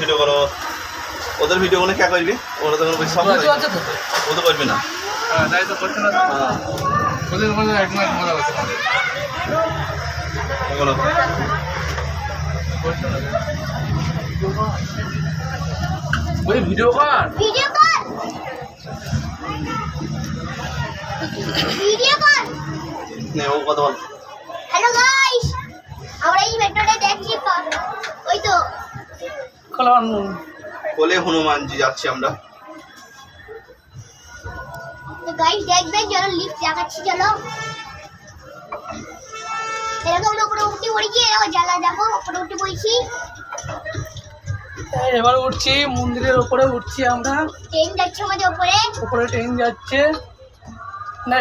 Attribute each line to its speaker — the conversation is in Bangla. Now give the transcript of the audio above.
Speaker 1: ভিডিও করো ওদের ভিডিও গুলো কে করবি ওরা তো কোনো পয়সা পাবে
Speaker 2: আছে তো
Speaker 1: ও তো করবি না
Speaker 2: হ্যাঁ তাই তো করতে না
Speaker 1: হ্যাঁ
Speaker 2: ওদের মধ্যে এক মাস মজা করতে পারে
Speaker 1: ওগুলো
Speaker 2: ওই ভিডিও কর
Speaker 3: ভিডিও কর ভিডিও কর
Speaker 1: নে ও কথা বল
Speaker 3: হ্যালো গাইস আমরা এই মেট্রোতে দেখছি ওই তো
Speaker 2: কলন
Speaker 1: কোলে হনুমানজি যাচ্ছি আমরা
Speaker 3: তো গাইস দেখবেন চলো লিফট দেখাচ্ছি চলো এরকম আমরা উপরে উঠে পড়েছি এরকম জ্বালা দেখো উপরে উঠে পড়েছি
Speaker 2: এবার উঠছি মন্দিরের উপরে উঠছি আমরা
Speaker 3: ট্রেন যাচ্ছে আমাদের উপরে
Speaker 2: উপরে ট্রেন যাচ্ছে না